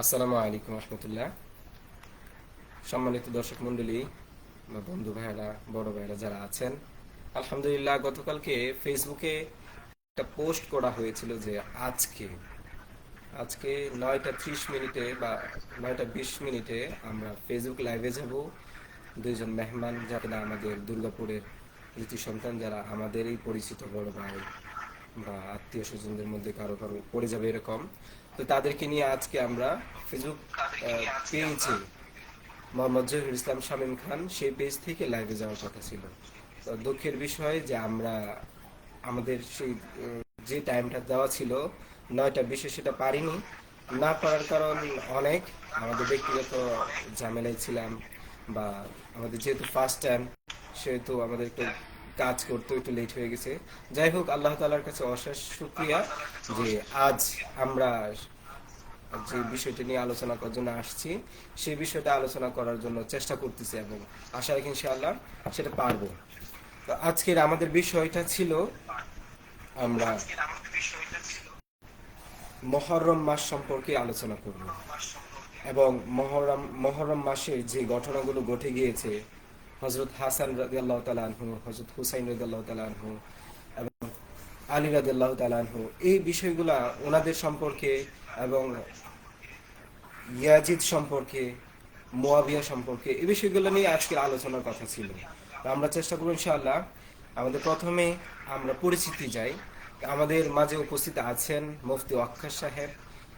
আসসালামু আলাইকুম রহমতুল্লাহ। সম্মানিত দর্শক মন্ডলী বা বন্ধু ভাইয়েরা, বড় ভাইয়েরা যারা আছেন, আলহামদুলিল্লাহ গতকালকে ফেসবুকে একটা পোস্ট করা হয়েছিল যে আজকে আজকে 9টা 30 মিনিটে বা 9টা 20 মিনিটে আমরা ফেসবুক লাইভে যাব। দুইজন মেহমান যারা আমাদের দুর্গাপুরের কৃতি সন্তান, যারা আমাদেরই পরিচিত বড় ভাই বা আত্মীয় স্বজনদের মধ্যে কারো কারো পড়ে যাবে এরকম। তো তাদেরকে নিয়ে আজকে আমরা ফেসবুক পেজে মোহাম্মদ জহিরুল ইসলাম শামীম খান সেই পেজ থেকে লাইভে যাওয়ার কথা ছিল। তো দুঃখের বিষয় যে আমরা আমাদের সেই যে টাইমটা দেওয়া ছিল 9টা 20 সেটা পারিনি। না পারার কারণ অনেক, আমাদের ব্যক্তিগত ঝামেলায় ছিলাম বা আমাদের যেহেতু ফার্স্ট টাইম, সেহেতু আমাদের একটু কাজ করতে একটু লেট হয়ে গেছে। যাই হোক, আল্লাহ তাআলার কাছে অশেষ শুকরিয়া যে আজ আমরা যে বিষয়টি নিয়ে আলোচনা করার জন্য আসছি সেই বিষয়টা আলোচনা করার জন্য চেষ্টা করতেছি এবং আশা রাখি ইনশাআল্লাহ সেটা পারবো। তো আজকের আমাদের বিষয়টা ছিল, আমরা মহররম মাস সম্পর্কে আলোচনা করব এবং মহররম মাসের যে ঘটনাগুলো ঘটে গিয়েছে, হযরত হাসান রাদিয়াল্লাহু তাআলা আনহু, হযরত হুসাইন রাদিয়াল্লাহু তাআলা আনহু এবং আলী রাদিয়াল্লাহু তাআলা আনহু, এই বিষয়গুলা ওনাদের সম্পর্কে এবং ইয়াজিদ সম্পর্কে, মুয়াবিয়া সম্পর্কে, এই বিষয়গুলো নিয়ে আজকের আলোচনার কথা ছিল। তো আমরা চেষ্টা করব ইনশাআল্লাহ। আমাদের প্রথমে আমরা পরিচিতি যাই। আমাদের মাঝে উপস্থিত আছেন মুফতি ওয়াক্কার সাহেব।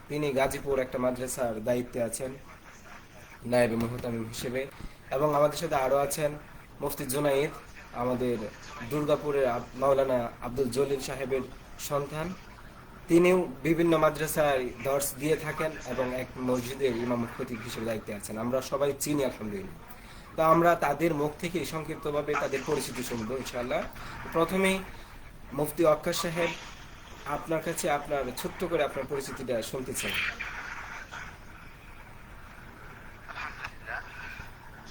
তিনি গাজীপুর একটা মাদ্রাসার দায়িত্বে আছেন নায়েবে মুহতামিম হিসেবে। এবং আমাদের সাথে আরও আছেন মুফতি জুনাইদ, আমাদের দুর্গাপুরের মাওলানা আব্দুল জলিল সাহেবের সন্তান। তিনিও বিভিন্ন মাদ্রাসায় দর্স দিয়ে থাকেন এবং এক মসজিদের ইমাম খতিব হিসেবে দায়িত্বে আছেন। আমরা সবাই চিনি আলহামদুলিল্লাহ। তো আমরা তাদের মুখ থেকে সংক্ষিপ্তভাবে তাদের পরিচিতি শুনবো ইনশাআল্লাহ। প্রথমেই মুফতি ওয়াক্কার সাহেব, আপনার কাছে আপনার ছোট্ট করে আপনার পরিচিতিটা শুনতে চাই। আলহামদুলিল্লাহ,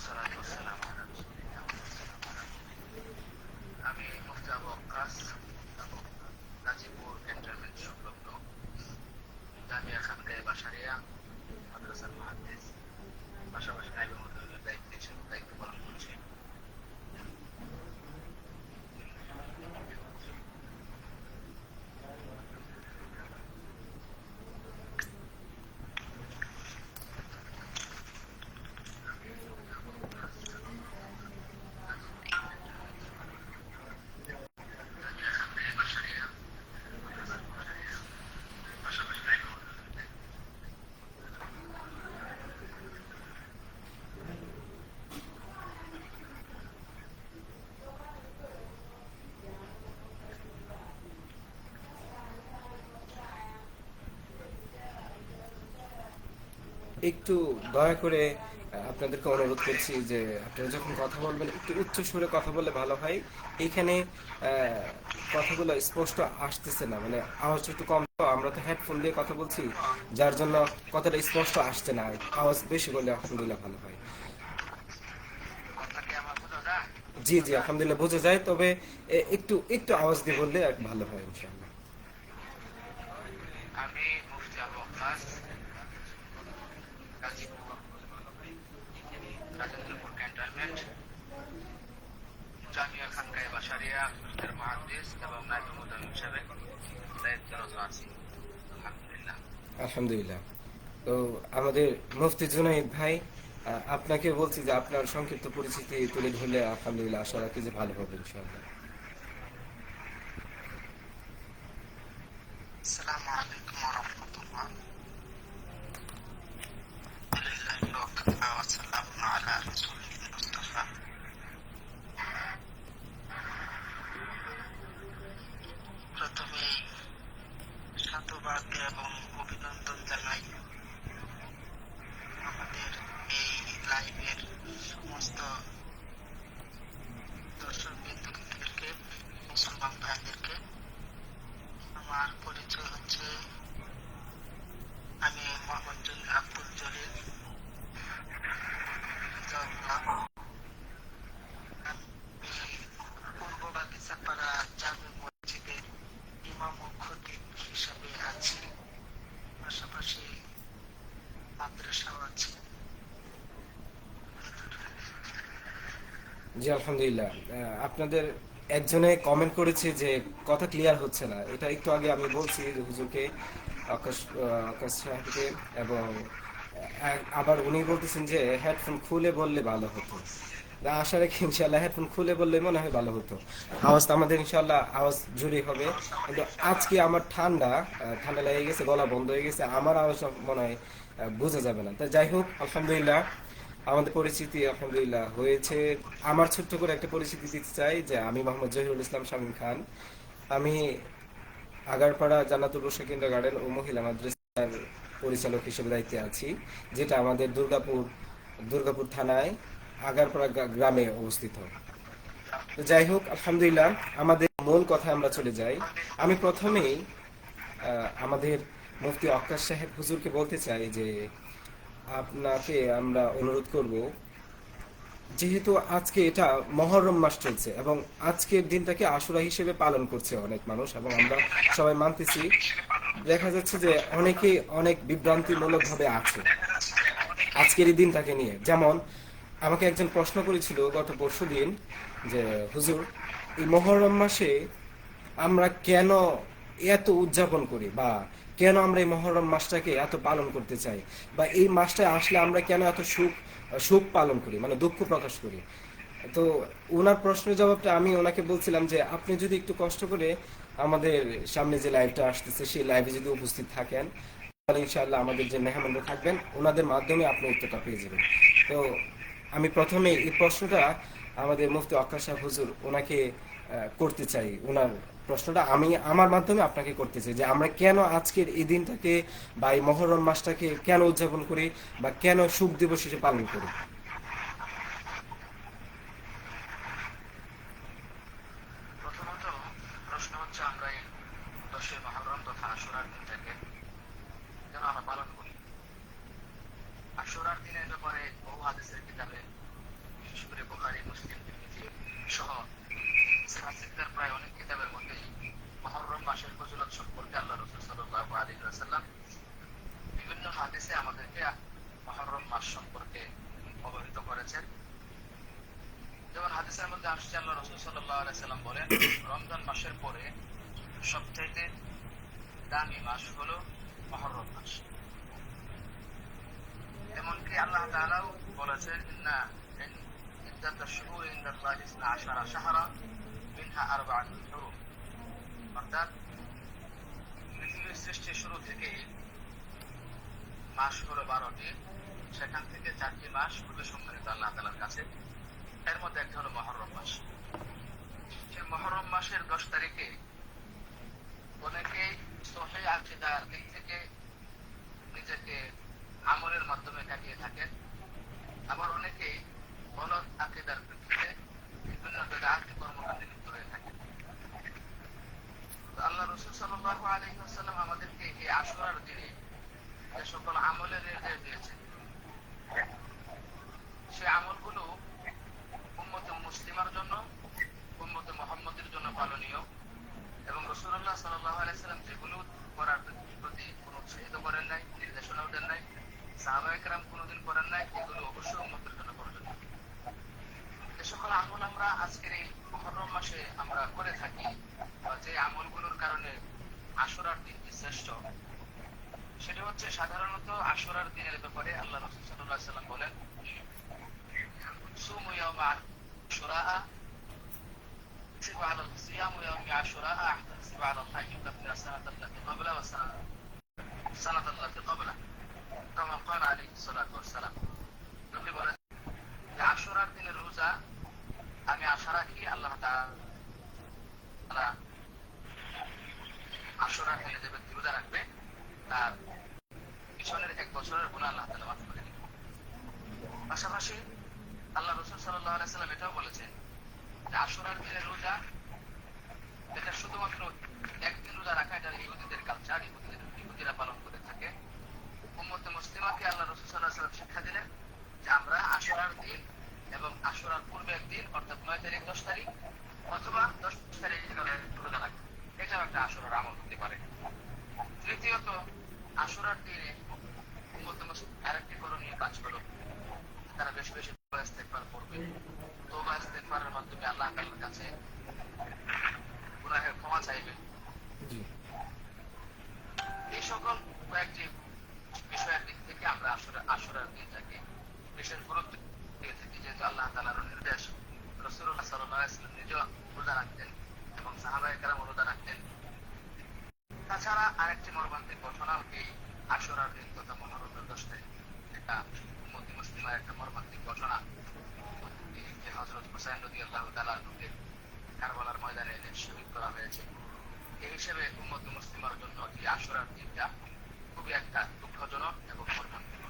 সালাতু ওয়াসসালামু আলা রাসূলিল্লাহ ওয়া আমি মুফতি আবু ওয়াক্কাস এবং গাজীপুর ক্যান্টনমেন্ট সংলগ্ন জামিয়া খানকায়ে বাশারিয়া মাদ্রাসার মুহাদ্দিস, পাশাপাশি নায়েবে মুহতামিমের দায়িত্ব পালন করছি। জামিয়া খানকায়ে বাশারিয়া মাদ্রাসার বাশারিয়া, পাশাপাশি নায়েবে মুহতামিমের একটু দয়া করে আপনাদেরকে অনুরোধ করছি যে আপনারা যখন কথা বলবেন একটু উচ্চ সুরে কথা বললে ভালো হয়। এইখানে কথাগুলো স্পষ্ট আসতেছে না, মানে আওয়াজ একটু কম। তো আমরা তো হেডফোন দিয়ে কথা বলছি, যার জন্য কথাটা স্পষ্ট আসছে না। আওয়াজ বেশি বললে আলহামদুলিল্লাহ ভালো হয়। কথা কি আমার বোঝা যায়? জি জি, আলহামদুলিল্লাহ বোঝা যায়, তবে একটু একটু আওয়াজ দিয়ে বললে ভালো হয় ইনশাআল্লাহ। আমি মুফতি আবু ওয়াক্কাস, গাজীপুর রাজেন্দ্রপুর ক্যান্টনমেন্ট জামিয়া খানকায়ে বাশারিয়া এর মুহাদ্দিস এবং নায়েবে মুহতামিম হিসেবে দায়িত্বরত আছি। আলহামদুলিল্লাহ। আলহামদুলিল্লাহ। তো আমাদের মুফতি জুনাইদ ভাই, আপনাকে বলছি যে আপনার সংক্ষিপ্ত পরিচিতি তুলে ধরলে আলহামদুলিল্লাহ আশা রাখি যে ভালো হবে ইনশাআল্লাহ। আসসালামু আলাইকুম ওয়া রাহমাতুল্লাহ। আলহামদুলিল্লাহি ওয়া কাফা ওয়া সালামুন আলা রাসূলিল মুস্তাফা। প্রথমে সাধুবাদ এবং অভিনন্দন জানাই আমাদের এই লাইভের সমস্ত দর্শকবৃন্দকে। জি আলহামদুলিল্লাহ। আপনাদের একজনে কমেন্ট করেছে যে কথা ক্লিয়ার হচ্ছে না, এটা একটু আগে আমি বলছি যে হুজুরকে, আকাশ সাহেবকে, এবং আবার উনি বলতেছেন যে হেডফোন খুলে বললে ভালো হতো। তা আশা রাখি ইনশাল্লাহ হেডফোন খুলে বললে মনে হয় ভালো হতো। আওয়াজটা আমাদের ইনশাল্লাহ আওয়াজ জোরে হবে। কিন্তু আজকে আমার ঠান্ডা লেগে গেছে, গলা বন্ধ হয়ে গেছে, আমার আওয়াজ মনে হয় বোঝা যাবে না। তা যাই হোক আলহামদুলিল্লাহ, আমাদের পরিচিতি আলহামদুলিল্লাহ হয়েছে। আমার ছোট্ট করে একটা পরিচিতি দিতে চাই যে আমি মোহাম্মদ জহিরুল ইসলাম শামীম খান। আমি আগারপাড়া জান্নাতুল রুশা কিন্ডার গার্ডেন ও মহিলা মাদ্রাসার পরিচালক হিসেবে দায়িত্বে আছি, যেটা আমাদের দুর্গাপুর থানায় আগারপাড়া গ্রামে অবস্থিত। তো যাই হোক আলহামদুলিল্লাহ, আমাদের মূল কথায় আমরা চলে যাই। আমি প্রথমেই আমাদের মুফতি আক্কাস সাহেব হুজুরকে বলতে চাই যে আপনাকে আমরা অনুরোধ করব, যেহেতু আজকে এটা মহররম মাস চলছে এবং আজকের দিনটাকে আশুরা হিসেবে পালন করছে অনেক মানুষ এবং আমরা সবাই মানতেছি, দেখা যাচ্ছে যে অনেকেই অনেক বিভ্রান্তিমূলক ভাবে আছে আজকের এই দিনটাকে নিয়ে। যেমন আমাকে একজন প্রশ্ন করেছিল গত পরশুদিন যে হুজুর, এই মহররম মাসে আমরা কেন এত উদযাপন করি, বা কেন আমরা এই মহররম মাসটাকে এত পালন করতে চাই, বা এই মাসটা আসলে আমরা কেন এত সুখ সুখ পালন করি, মানে দুঃখ প্রকাশ করি। তো ওনার প্রশ্নের জবাবটা আমি ওনাকে বলছিলাম যে আপনি যদি একটু কষ্ট করে আমাদের সামনে যে লাইভটা আসতেছে সেই লাইভে যদি উপস্থিত থাকেন, তাহলে ইনশাআল্লাহ আমাদের যে মেহমানরা থাকবেন ওনাদের মাধ্যমে আপনি উত্তরটা পেয়ে যাবেন। তো আমি প্রথমে এই প্রশ্নটা আমাদের মুফতি আক্কাস সাহেব হুজুর ওনাকে করতে চাই। ওনার প্রশ্নটা আমি আমার মাধ্যমে আপনাকে করতে চাই যে আমরা কেন আজকের এই দিনটাকে বা এই মহররম মাসটাকে কেন উদযাপন করি, বা কেন সুখ দিবস হিসেবে পালন করি। প্রথমত প্রশ্ন হচ্ছে আমরা এই 10 মুহররম তথা আশুরার দিনটাকে কেন আমরা পালন করি। আশুরার দিনের ব্যাপারে বহু হাদিসের কিতাবে, বিশেষ করে বুখারী, মুসলিম, তিরমিজি সহ সিরাতের প্রায় অনেক কিতাবের মধ্যেই মুহররম মাসের ফজিলত সম্পর্কে আল্লাহ রাসূল সাল্লাল্লাহু আলাইহি ওয়াসাল্লাম বিভিন্ন হাদিসে আমাদেরকে মুহররম মাস সম্পর্কে অবহিত করেছেন। যেমন হাদিসের মধ্যে আসছে আল্লাহ রাসূল সাল্লাল্লাহু আলাইহি ওয়াসাল্লাম বলেন, রমজান মাসের পরে সবচাইতে দামি মাস হলো মুহররম মাস। এমনকি আল্লাহ তাআলাও বলেছেন, ইন্না ইদ্দাতাশ শুহুরি ইনদাল্লাহি 12 শাহরা মিনহা আরবা'তুন হুরুম। অর্থাৎ পৃথিবীর সৃষ্টির শুরু থেকেই মাস হলো 12টি, সেখান থেকে 4টি মাস খুবই সম্মানিত আল্লাহ তাআলার কাছে। এর মধ্যে একটা হলো মুহররম মাস। সেই মুহররম মাসের 10 তারিখে অনেকেই সহিহ আকীদার দিক থেকে নিজেকে আমলের মাধ্যমে কাটিয়ে থাকেন, আবার অনেকেই গলত আকীদার ভিত্তিতে বিভিন্ন বিদআতি কর্মকাণ্ডে লিপ্ত হয়ে থাকেন। তো আল্লাহ রাসূল সাল্লাল্লাহু আলাইহি ওয়াসাল্লাম আমাদেরকে এই আশুরার দিনে যে সকল আমলের নির্দেশ দিয়েছেন, সেই আমলগুলো উম্মতে মুসলিমার জন্য, উম্মতে মুহাম্মদের জন্য পালনীয়, এবং রাসূলুল্লাহ সাল্লাল্লাহু আলাইহি ওয়াসাল্লাম যেগুলো করার প্রতি কোনো উৎসাহিত করেন নাই, নির্দেশনাও দেন নাই, সাহাবায়ে কেরাম কোনোদিন করেন নাই, এগুলো অবশ্যই উম্মতের জন্য প্রয়োজনীয়। যে সকল আমল আমরা আজকের এই মুহররম মাসে আমরা করে থাকি, বা যে আমলগুলোর কারণে আশুরার দিনটি শ্রেষ্ঠ, সেটা হচ্ছে সাধারণত আশুরার দিনের ব্যাপারে আল্লাহ রাসূল সাল্লাল্লাহু আলাইহি ওয়াসাল্লাম বলেন, সুমু ইয়াওমা আশুরা সিয়ামু ইয়াওমি আশুরা আহতাসিবু আলা আল্লাহি ইউকাফিরা সানাতাল্লাতি ক্বাবলা ওয়া সানাতাল্লাতি ক্বাবলা, কামা ক্বালা আলাইহিস সালাতু ওয়াস সালাম। নবী বলেন যে আশুরার দিনের রোজা আমি আশা রাখি আল্লাহ তাআলা আশুরার দিনে যে ব্যক্তি রোজা রাখবে তার পিছনের 1 বছরের গুনাহ আল্লাহ তাআলা মাফ করে দিবেন। পাশাপাশি আল্লাহ রাসূল সাল্লাল্লাহু আলাইহি ওয়াসাল্লাম এটাও বলেছেন যে আশুরার দিনের রোজা এটা শুধুমাত্র একদিন রোজা রাখা, এটা ইহুদিদের কালচার, ইহুদিরা পালন করে থাকে। উম্মতে মুসলিমাকে আল্লাহ রাসূল সাল্লাল্লাহু আলাইহি ওয়াসাল্লাম শিক্ষা দিলেন যে আমরা আশুরার দিন এবং আশুরার পূর্বে একদিন অর্থাৎ 9 তারিখ, 10 তারিখ অথবা 10 তারিখ রোজা রাখবো। এটাও একটা আশুরার আমল হতে পারে। তৃতীয়ত, আশুরার দিনে উম্মতে মুসলিম আরেকটি করণীয় কাজ হলো তারা বেশি বেশি তওবা ইস্তেগফার করবে। তওবা ইস্তেগফার ইস্তিগফারের মাধ্যমে আল্লাহ তাআলার কাছে গুনাহের ক্ষমা চাইবেন। জি এই সকল কয়েকটি বিষয়ের দিক থেকে আমরা আশুরার দিনটাকে বিশেষ গুরুত্ব দিয়ে থাকি, যেহেতু আল্লাহ তাআলার নির্দেশ। রাসূলুল্লাহ সাল্লাল্লাহু আলাইহি ওয়াসাল্লাম নিজেও রোজা রাখতেন এবং সাহাবায়ে কেরাম রোজা রাখতেন। তাছাড়া আরেকটি মর্মান্তিক ঘটনা এই আশুরার দিন তথা মুহররমের 10 তারিখ একটা উম্মতি মুসলিমার একটা মর্মান্তিক ঘটনা, যে হযরত হুসাইন রাদিয়াল্লাহু তাআলা আনহুকে কারবালার ময়দানে এনে শহীদ করা হয়েছে। এই হিসেবে উম্মতি মুসলিমার জন্য এই আশুরার দিনটা খুবই একটা দুঃখজনক এবং মর্মান্তিক।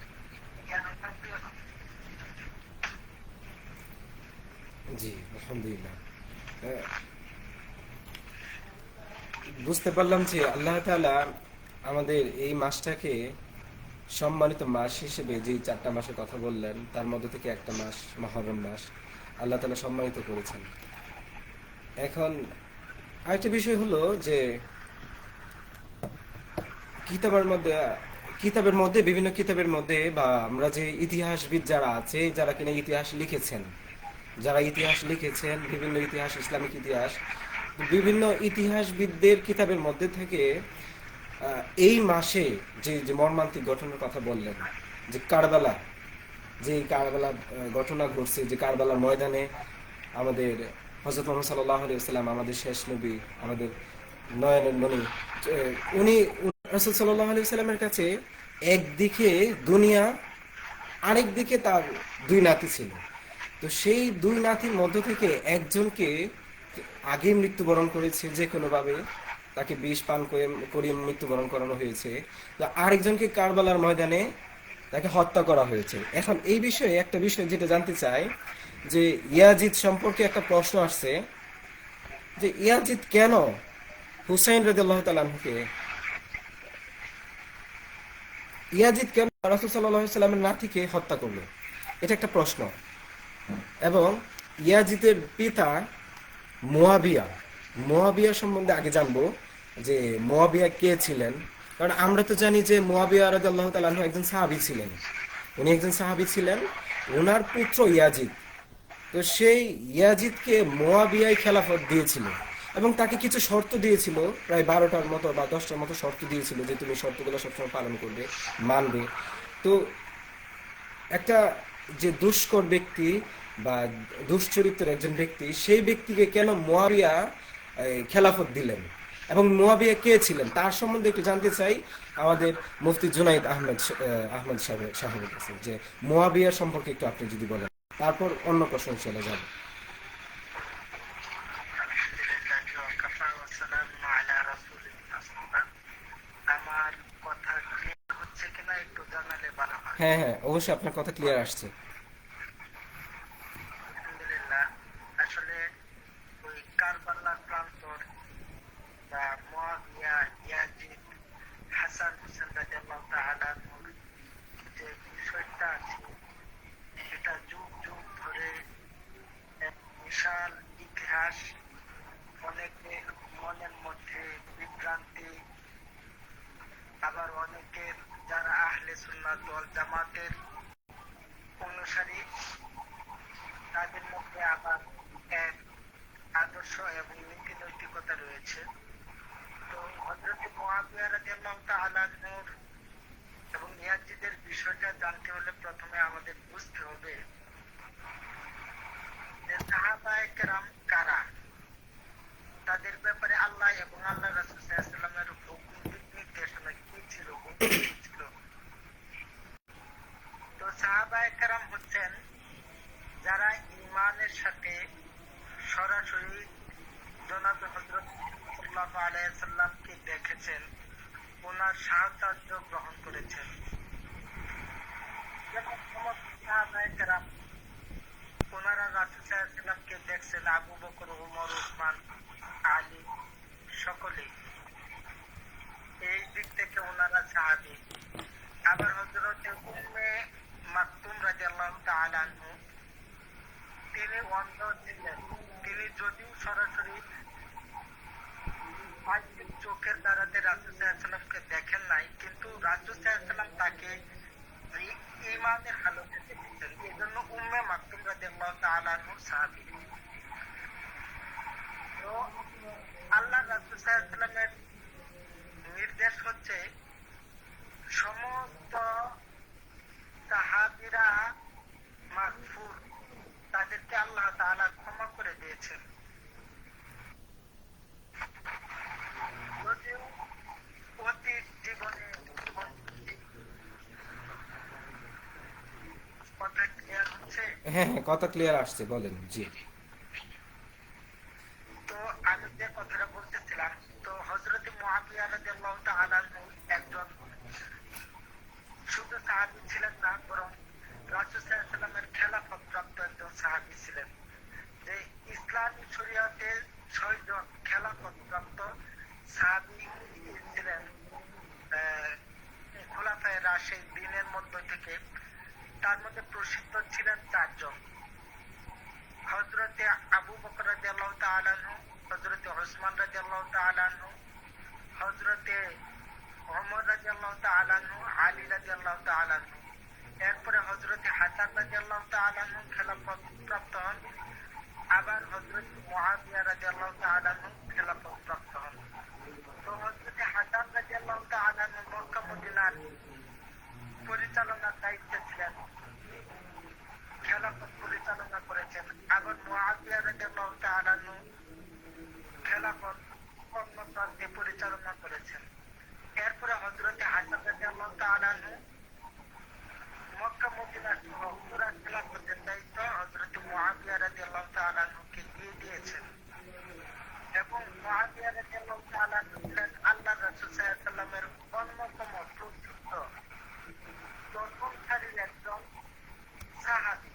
জি আলহামদুলিল্লাহ। বুঝতে পারলাম যে আল্লাহ তাআলা আমাদের এই মাসটাকে সম্মানিত মাস হিসেবে যে 4টা মাসের কথা বললেন তার মধ্যে থেকে একটা মাস মুহররম মাস আল্লাহ তাআলা সম্মানিত করেছেন। এখন আরেকটা বিষয় হলো যে কিতাবের মধ্যে বিভিন্ন কিতাবের মধ্যে বা আমরা যে ইতিহাসবিদ যারা আছে, যারা কিনা ইতিহাস লিখেছেন, বিভিন্ন ইতিহাস, ইসলামিক ইতিহাস, বিভিন্ন ইতিহাসবিদদের কিতাবের মধ্যে থেকে এই মাসে যে যে মর্মান্তিক ঘটনার কথা বললেন, যে কারবালা ঘটনা ঘটছে, যে কারবালার ময়দানে আমাদের হযরত মুহাম্মদ সাল্লাল্লাহু আলাইহি ওয়াসাল্লাম, আমাদের শেষ নবী, আমাদের নয়নের মণি, উনি রাসূল সাল্লাল্লাহু আলাইহি ওয়াসাল্লামের কাছে একদিকে দুনিয়া, আরেক দিকে তার 2 নাতি ছিল। তো সেই 2 নাতির মধ্য থেকে একজনকে আগে মৃত্যুবরণ করেছে, যে কোনোভাবে তাকে বিষ পান করে মৃত্যুবরণ করানো হয়েছে। তো আরেকজনকে কারবালার ময়দানে তাকে হত্যা করা হয়েছে। এখন এই বিষয়ে একটা বিষয় যেটা জানতে চাই, যে ইয়াজিদ সম্পর্কে একটা প্রশ্ন আসছে, যে ইয়াজিদ কেন হুসাইন রাদিয়াল্লাহু তাআলা আনহুকে, ইয়াজিদ কেন রাসূল সাল্লাল্লাহু আলাইহি ওয়াসাল্লামের নাতিকে হত্যা করলো, এটা একটা প্রশ্ন। এবং ইয়াজিদের পিতা মুয়াবিয়া সম্বন্ধে আগে জানবো, যে মুয়াবিয়া কে ছিলেন। কারণ আমরা তো জানি যে মুয়াবিয়া রাদিয়াল্লাহু তাআলা আনহু একজন সাহাবী ছিলেন, ওনার পুত্র ইয়াজিদ। তো সেই ইয়াজিদকে মুয়াবিয়াই খেলাফত দিয়েছিল এবং তাকে কিছু শর্ত দিয়েছিল, প্রায় 12টার মতো বা 10টার মতো শর্ত দিয়েছিল, যে তুমি শর্তগুলো সবসময় পালন করবে, মানবে। তো একটা যে দুষ্কর ব্যক্তি বা দুশ্চরিত্রের একজন ব্যক্তি, সেই ব্যক্তিকে কেন মুয়াবিয়া খেলাফত দিলেন এবং মুয়াবিয়া কে ছিলেন তার সম্বন্ধে একটু জানতে চাই আমাদের মুফতি জুনাইদ আহমদ সাহেবের কাছে, যে মুয়াবিয়া সম্পর্কে একটু আপনি যদি বলেন, তারপর অন্য প্রশ্ন চলে যাবে। আমার কথা ক্লিয়ার হচ্ছে কিনা একটু জানালে ভালো হয়। হ্যাঁ হ্যাঁ, অবশ্যই আপনার কথা ক্লিয়ার আসছে। আলহামদুলিল্লাহ। আসলে ওই কারবালার প্রান্তর বা মুয়াবিয়া, ইয়াজিদ, হাসান হুসেন রাদিয়াল্লাহু তাআলা আনহুর যে বিষয়টা আছে, এটা যুগ যুগ ধরে এক বিশাল ইতিহাস, অনেকের মনের মধ্যে বিভ্রান্তি, আবার অনেকের যারা আহলে সুন্নাত ওয়াল জামাতের অনুসারী, তাদের মধ্যে আবার এক আদর্শ এবং নীতি নৈতিকতা রয়েছে। তো হযরত মুয়াবিয়া রাদিয়াল্লাহু তাআলা আনহুর এবং ইয়াজিদের বিষয়টা জানতে হলে প্রথমে আমাদের বুঝতে হবে যে সাহাবায়ে কেরাম কারা, তাদের ব্যাপারে আল্লাহ এবং আল্লাহ রাসূল সাল্লাল্লাহু আলাইহি ওয়াসাল্লামের হুকুম নির্দেশনা কি ছিল। তো সাহাবায়ে কেরাম হচ্ছেন যারা ঈমানের সাথে সরাসরি জনাব হযরত সাল্লাল্লাহু আলাইহি ওয়াসাল্লামকে দেখেছেন, ওনার সাহচর্য গ্রহণ করেছেন। যেমন সমস্ত সাহাবায়ে কেরাম ওনারা রাসূল সাল্লাল্লাহু আলাইহি ওয়াসাল্লামকে দেখছেন, আবু বকর, ওমর, উসমান, আলী সকলেই, এই দিক থেকে ওনারা সাহাবী। আবার হযরত উম্মে মাকতুম রাদিয়াল্লাহু তাআলা আনহু, তিনি অন্ধ ছিলেন, তিনি যদিও সরাসরি চোখের দ্বারাতে রাসূল সাল্লাল্লাহু আলাইহি ওয়াসাল্লামকে দেখেন নাই, কিন্তু রাসূল সাল্লাল্লাহু আলাইহি ওয়াসাল্লাম তাকে ঈমানের হালতে দেখেছেন। এই জন্য উম্মে মাকতুম রাদিয়াল্লাহু তাআলা আনহু সাহাবী। তো আল্লাহ রাসূল সাল্লাল্লাহু আলাইহি ওয়াসাল্লামের নির্দেশ হচ্ছে সমস্ত সাহাবীরা মাগফুর, তাদেরকে আল্লাহ তাআলা ক্ষমা করে দিয়েছেন। যদিও অতীত জীবনে কথা ক্লিয়ার হচ্ছে। হ্যাঁ হ্যাঁ, কথা ক্লিয়ার আসছে, বলেন। জি তো আমি যে কথাটা বলতেছিলাম, তো হযরত মুআবিয়া রাদিয়াল্লাহু তাআলা আনহু একজন শুধু সাহাবী ছিলেন না, বরং রাসূল সাল্লাল্লাহু আলাইহি ওয়াসাল্লামের খেলাফত প্রাপ্ত একজন সাহাবী ছিলেন। যে ইসলামী শরীয়তে ৬ জন খেলাফত প্রাপ্ত সাহাবী ছিলেন খোলাফায়ে রাশিদিনের মধ্য থেকে। তার মধ্যে প্রসিদ্ধ ছিলেন ৪ জন: হযরতে আবু বকর রাদিয়াল্লাহু তাআলা আনহু, হযরতে ওসমান রাদিয়াল্লাহু তাআলা আনহু, হযরতে ওমর রাদিয়াল্লাহু তাআলা আনহু, আলী রাদিয়াল্লাহু তাআলা আনহু। এরপরে হযরতে হাসান রাদিয়াল্লাহু তাআলা আনহু খেলাফত প্রাপ্ত হন। আবার হযরত মুআবিয়া রাদিয়াল্লাহু তাআলা আনহু খেলাফত প্রাপ্ত হন। তো হযরতে হাসান রাদিয়াল্লাহু তাআলা আনহু মক্কা মদিনার পরিচালনার দায়িত্বে ছিলেন, খেলাফত পরিচালনা করেছেন। আবার মুআবিয়া রাদিয়াল্লাহু তাআলা আনহু খেলাফত কর্মপ্রান্তে পরিচালনা করেছেন। এরপরে হযরতে হাসান রাদিয়াল্লাহু তাআলা আনহু মক্কা মদিনা সহ পুরা খেলাফতের দায়িত্ব হযরতে মুআবিয়া রাদিয়াল্লাহু তাআলা আনহুকে দিয়ে দিয়েছেন। এবং মুআবিয়া রাদিয়াল্লাহু তাআলা আনহু ছিলেন আল্লাহর রাসূল সাল্লাল্লাহু আলাইহি ওয়াসাল্লামের অন্যতম প্রসিদ্ধ প্রথম সারির একজন সাহাবী।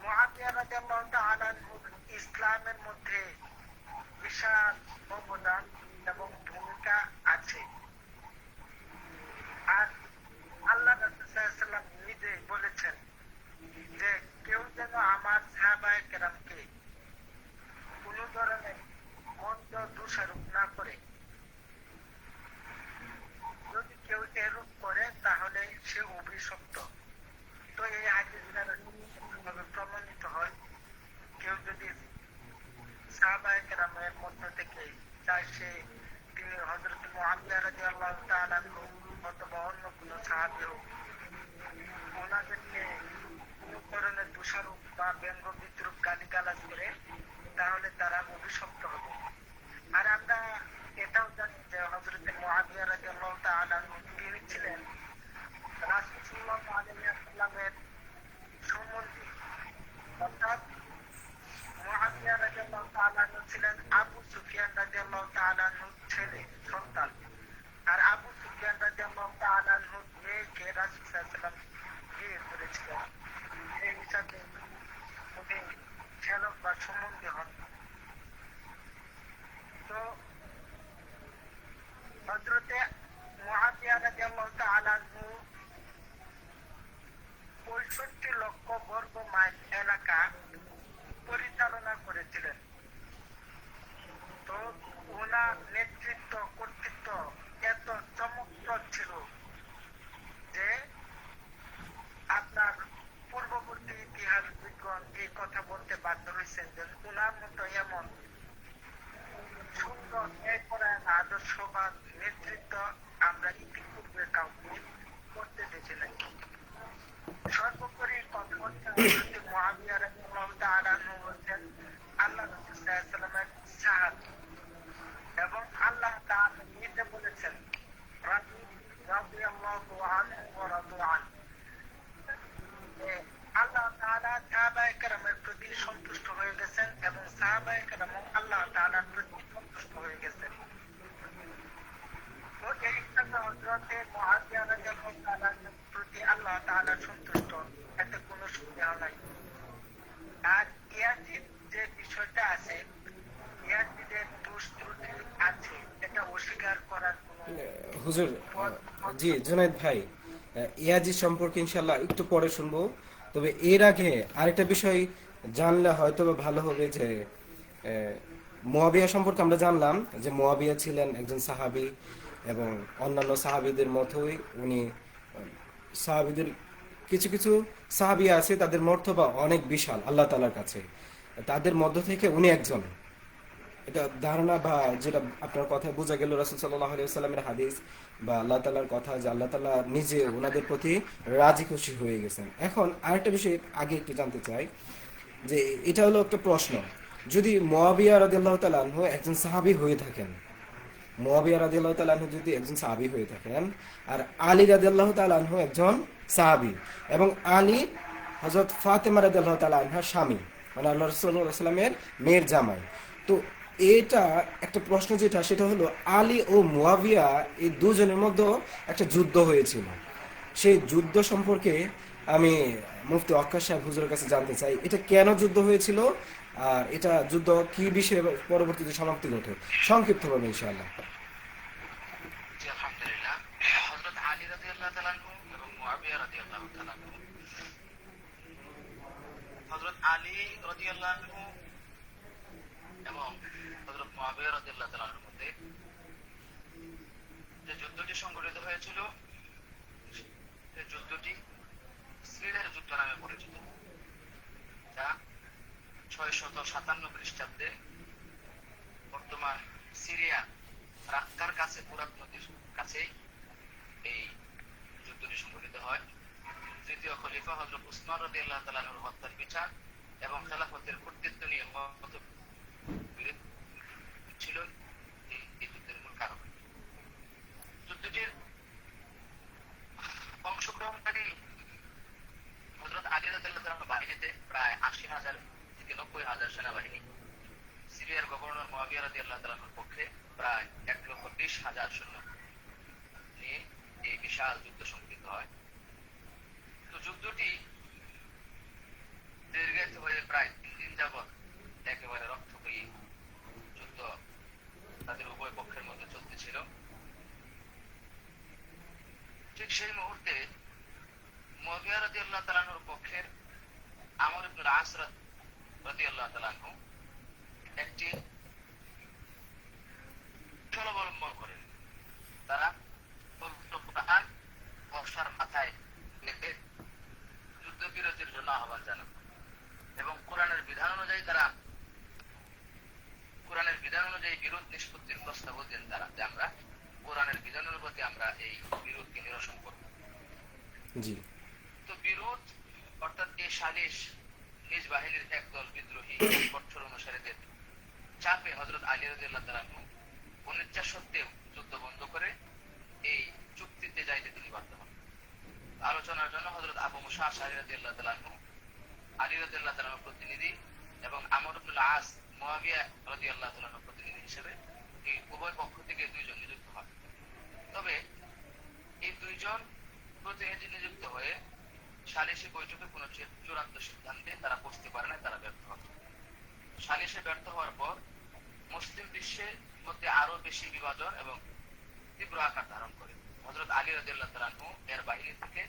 মুআবিয়া রাদিয়াল্লাহু তাআলা আনহুর ইসলামের মধ্যে বিশাল অবদান এবং ভূমিকা আছে। আর আল্লাহ রাসূল সাল্লাল্লাহু আলাইহি ওয়াসাল্লাম নিজে বলেছেন যে কেউ যেন আমার সাহাবায়ে কেরামকে কোনো ধরনের মন্দ দোষারোপ না করে। যদি কেউ এরূপ করে তাহলে সে অভিশপ্ত। তো এই হাদিস দ্বারা ভাবে প্রমাণিত হয়, কেউ যদি সাহাবায়ে কেরামের মধ্য থেকে চায় সে তিনি হযরত মুআবিয়া রাদিয়াল্লাহু তাআলা আনহু অথবা অন্য কোনো সাহাবী হোক, ওনাদেরকে কোনো ধরনের দোষারোপ বা ব্যঙ্গ বিদ্রুপ গালিগালাজ করে, তাহলে তারা অভিশপ্ত হবে। আর আমরা এটাও জানি যে হযরত মুআবিয়া রাদিয়াল্লাহু তাআলা আনহু তিনি ছিলেন রাসূল সাল্লাল্লাহু আলাইহি ওয়াসাল্লামের সম্বন্ধী, অর্থাৎ মুআবিয়া রাদিয়াল্লাহু তাআলা আনহু ছিলেন আবু সুফিয়ান রাদিয়াল্লাহু তাআলা আনহুর ছেলে সন্তান। আর আবু সুফিয়ান রাদিয়াল্লাহু তাআলা আনহুর মেয়েকে রাসূল সাল্লাল্লাহু আলাইহি ওয়াসাল্লাম বিয়ে করেছিলেন। এই হিসাবে উনি ছেলক বা সম্বন্ধী হন। তো হযরতে মুআবিয়া রাদিয়াল্লাহু তাআলা আনহু ৬৫ লক্ষ বর্গ মাইল এলাকা পরিচালনা করেছিলেন। তো ওনার নেতৃত্ব কর্তৃত্ব এত চমৎকার ছিল যে আপনার পূর্ববর্তী ইতিহাসবিদগণ এই কথা বলতে বাধ্য হয়েছেন যে ওনার মতো এমন সুন্দর ন্যায়পরায়ণ আদর্শবান নেতৃত্ব আমরা ইতিপূর্বে কাউকে করতে দেখি নাই। সর্বোপরি কথা হচ্ছে হযরত মুআবিয়া রাদিয়াল্লাহু তাআলা আনহু হচ্ছেন আল্লাহ রাসূল সাল্লাল্লাহু আলাইহি ওয়াসাল্লামের সাহাবী। এবং আল্লাহ তাআলা নিজে বলেছেন রাদিয়াল্লাহু আনহু ওয়া রাদু আনহু। আল্লাহ তাআলা সাহাবায়ে কেরামের প্রতি সন্তুষ্ট হয়ে গেছেন এবং সাহাবায়ে কেরাম আল্লাহ তাআলার প্রতি সন্তুষ্ট হয়ে গেছেন। তো এই হিসাবে হযরত মুআবিয়া রাদিয়াল্লাহু তাআলার প্রতি আল্লাহ তাআলা সন্তুষ্ট, এতে কোনো সন্দেহ নাই। আর ইয়াজিদ যে বিষয়টা আছে, ইয়াজিদের দোষ ত্রুটি আছে, এটা অস্বীকার করার কোনো হুজুর। জি জুনায়েদ ভাই, ইয়াজিদ সম্পর্কে ইনশাআল্লাহ একটু পরে শুনবো। তবে এর আগে আরেকটা বিষয় জানলে হয়তো ভালো হবে যে মুআবিয়া সম্পর্কে আমরা জানলাম যে মুআবিয়া ছিলেন একজন সাহাবী এবং অন্যান্য সাহাবীদের মতোই উনি সাহাবীদের কিছু কিছু সাহাবী আছে তাদের মর্তবা অনেক বিশাল আল্লাহ তাআলার কাছে। তাদের মধ্য থেকে উনি একজন। এটা ধারণা বা যেটা আপনার কথায় বোঝা গেল রাসূল সাল্লাল্লাহু আলাইহি ওয়াসাল্লামের হাদিস বা আল্লাহ তাআলার কথা, যে আল্লাহ তাআলা নিজে ওনাদের প্রতি রাজি খুশি হয়ে গেছেন। এখন আরেকটা বিষয় আগে একটু জানতে চাই, যে এটা হলো একটা প্রশ্ন, যদি মুয়াবিয়া রাদিয়াল্লাহু তাআলা আনহু একজন সাহাবী হয়ে থাকেন, মুয়াবিয়া রাদিয়াল্লাহু তাআলা আনহু যদি একজন সাহাবী হয়ে থাকেন, আর আলী রাদিয়াল্লাহু তাআলা আনহু একজন সাহাবী, এবং আলী হযরত ফাতেমা রাদিয়াল্লাহু তাআলা আনহার স্বামী, মানে আল্লাহ রাসূল সাল্লাল্লাহু আলাইহি ওয়াসাল্লামের মেয়ের জামাই। তো এটা একটা প্রশ্ন যেটা, সেটা হলো আলী ও মুয়াবিয়া এই দুজনের মধ্যে একটা যুদ্ধ হয়েছিল। সেই যুদ্ধ সম্পর্কে আমি মুফতি ওয়াক্কাস সাহেব হুজুরের কাছে জানতে চাই, এটা কেন যুদ্ধ হয়েছিল, আর এটা যুদ্ধ কি বিষয়ে পরবর্তীতে সমাপ্তি ঘটে, সংক্ষিপ্তভাবে ইনশাআল্লাহ। জি, আলহামদুলিল্লাহ। হযরত আলী রাদিয়াল্লাহু তাআলা আনহু এবং মুআবিয়া রাদিয়াল্লাহু তাআলা আনহু, হযরত আলী রাদিয়াল্লাহু আনহু এবং হযরত মুআবিয়া রাদিয়াল্লাহু তাআলা আনহুর মধ্যে যে যুদ্ধটি সংঘটিত হয়েছিল, সেই যুদ্ধটি সিরিয়ার যুদ্ধ নামে পরিচিত, যা 657 খ্রিস্টাব্দে বর্তমান সিরিয়া রাক্কার কাছে, ফুরাত নদীর কাছেই এই যুদ্ধটি সংঘটিত হয়। তৃতীয় খলিফা হযরত উসমান রাদিয়াল্লাহু তাআলা আনহুর হত্যার বিচার এবং খেলাফতের কর্তৃত্ব নিয়ে মতবিরোধ ছিল এই যুদ্ধের মূল কারণ। যুদ্ধটির অংশগ্রহণকারী হযরত আলী রাদিয়াল্লাহু তাআলার বাহিনীতে প্রায় 80,000 থেকে 90,000 সেনাবাহিনী, সিরিয়ার গভর্নর মুআবিয়া রাদিয়াল্লাহু তাআলার পক্ষে প্রায় 1,20,000 সৈন্য নিয়ে এই বিশাল যুদ্ধ সংঘটিত হয়। তো যুদ্ধটি দীর্ঘায়িত হয়ে প্রায় 3 দিন যাবৎ একেবারে রক্তক্ষয়ী যুদ্ধ তাদের উভয় পক্ষের মধ্যে চলতেছিল। ঠিক সেই মুহূর্তে মুআবিয়া রাদিয়াল্লাহু তাআলার পক্ষের আমর ইবনে আস রাদিয়াল্লাহু তাআলা একটি কৌশল অবলম্বন করেন। তারা পবিত্র কোরআন বর্ষার মাথায় রেখে যুদ্ধবিরতির জন্য আহ্বান জানান এবং কোরআনের বিধান অনুযায়ী বিরোধ নিষ্পত্তির প্রস্তাব দেন তারা, যে আমরা কোরআনের বিধান অনুযায়ী আমরা এই বিরোধকে নিরসন করব। জি। তো বিরোধ অর্থাৎ এই সালিশ নিজ বাহিনীর একদল বিদ্রোহী কঠোর অনুসারীদের চাপে হযরত আলী রাদিয়াল্লাহু তাআলা অনিচ্ছা সত্ত্বেও যুদ্ধ বন্ধ করে এই চুক্তিতে যাইতে তিনি বাধ্য হন। আলোচনার জন্য হযরত আবু মুসা আশআরী রাদিয়াল্লাহু তাআলা আলী রাদিয়াল্লাহু তাআলার প্রতিনিধি এবং আমর ইবনে আস মুআবিয়া রাদিয়াল্লাহু তাআলার প্রতিনিধি হিসেবে এই উভয় পক্ষ থেকে দুইজন নিযুক্ত হন। তবে এই দুইজন প্রতিনিধি নিযুক্ত হয়ে সালিশি বৈঠকে কোনো চূড়ান্ত সিদ্ধান্তে তারা পৌঁছতে পারে না, তারা ব্যর্থ হয়। সালিশে ব্যর্থ হওয়ার পর মুসলিম বিশ্বের মধ্যে আরো বেশি বিভাজন এবং তীব্র আকার ধারণ করে। হযরত আলী রাদিয়াল্লাহু তাআলা এর বাহিনী থেকে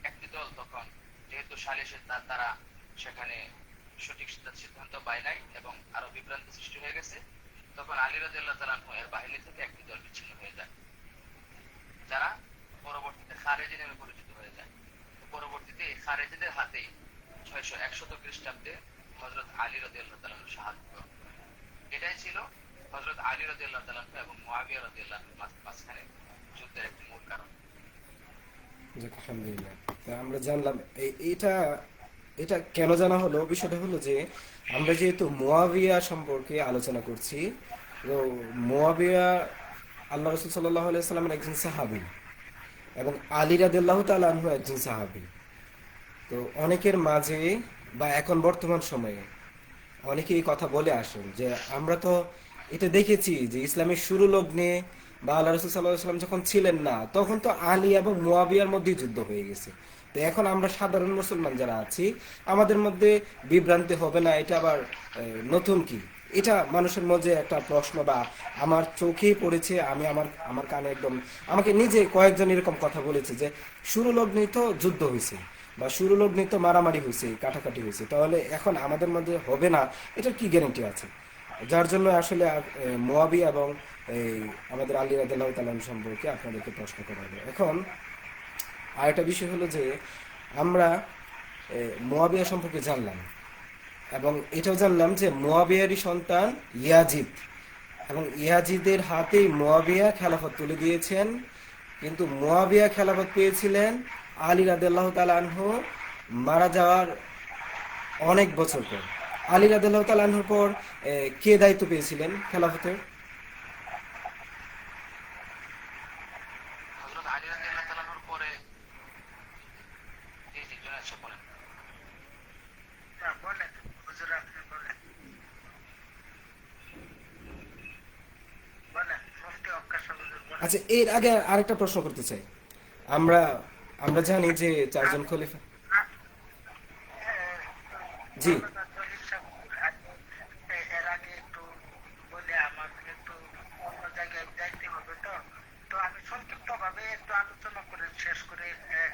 একটি দল, তখন যেহেতু সালিশে তারা সেখানে সঠিক সিদ্ধান্ত পায় নাই এবং আরো বিভ্রান্তি সৃষ্টি হয়ে গেছে, তখন আলী রাদিয়াল্লাহু তাআলা এর বাহিনী থেকে একটি দল বিচ্ছিন্ন হয়ে যায়, যারা পরবর্তীতে খারেজি নামে পরিচিত হয়ে যায়। পরবর্তীতে এই খারেজিদের হাতেই 661 খ্রিস্টাব্দে হযরত আলী রাদিয়াল্লাহু তাআলা শাহাদাত। এটাই ছিল হযরত আলী রাদিয়াল্লাহু তাআলা এবং মুআবিয়া রাদিয়াল্লাহু আনহুর মাঝখানে যুদ্ধের একটি মূল কারণ। আলহামদুলিল্লাহ, আমরা জানলাম এটা এটা কেন জানা হলো। বিষয়টা হলো যে আমরা যেহেতু মুআবিয়া সম্পর্কে আলোচনা করছি, তো মুআবিয়া আল্লাহ রাসূল সাল্লাল্লাহু আলাইহি ওয়াসাল্লামের একজন সাহাবী এবং আলী রাদিয়াল্লাহু তাআলা আনহু একজন সাহাবী। তো অনেকের মাঝে বা এখন বর্তমান সময়ে অনেকে এই কথা বলে আসেন যে আমরা তো এটা দেখেছি যে ইসলামের শুরু লগ্নে বা আল্লাহ রাসূল সাল্লাল্লাহু আলাইহি ওয়াসাল্লাম যখন ছিলেন না, তখন তো আলী এবং মুআবিয়ার মধ্যে যুদ্ধ হয়ে গেছে। তো এখন আমরা সাধারণ মুসলমান যারা আছি, আমাদের মধ্যে বিভ্রান্তি হবে না, এটা আবার নতুন কি? এটা মানুষের মধ্যে একটা প্রশ্ন, বা আমার চোখেই পড়েছে, আমি আমার কানে একদম, আমাকে নিজে কয়েকজন এরকম কথা বলেছে যে শুরু লগ্নেই তো যুদ্ধ হয়েছে বা শুরু লগ্নেই তো মারামারি হয়েছে, কাটাকাটি হয়েছে, তাহলে এখন আমাদের মধ্যে হবে না, এটার কি গ্যারান্টি আছে? যার জন্য আসলে মুআবিয়া এবং এই আমাদের আলী রাদিয়াল্লাহু তাআলা সম্পর্কে আপনাদেরকে প্রশ্ন করা হবে। এখন আরেকটা বিষয় হলো যে আমরা মুআবিয়া সম্পর্কে জানলাম, এবং এটাও জানলাম যে মুয়াবিয়ারই সন্তান ইয়াজিদ, এবং ইয়াজিদের হাতেই মুয়াবিয়া খেলাফত তুলে দিয়েছেন। কিন্তু মুয়াবিয়া খেলাফত পেয়েছিলেন আলী রাদিয়াল্লাহু তাআলা আনহু মারা যাওয়ার অনেক বছর পর। আলী রাদিয়াল্লাহু তাআলা আনহুর পর কে দায়িত্ব পেয়েছিলেন খেলাফতের? হযরত আলী রাদিয়াল্লাহু তাআলার পরে জি জি জনাব সাহেব বলেন। বলেন হুজুর, আপনি বলেন বলেন মুফতি ওয়াক্কাস হুজুর বলেন। আচ্ছা, এর আগে আরেকটা প্রশ্ন করতে চাই। আমরা আমরা জানি যে চারজন খলিফা। জি। এর আগে একটু বলে আমার একটু অন্য জায়গায় যাইতে হবে, তো তো আমি সংক্ষিপ্ত ভাবে একটু আলোচনা করে শেষ করে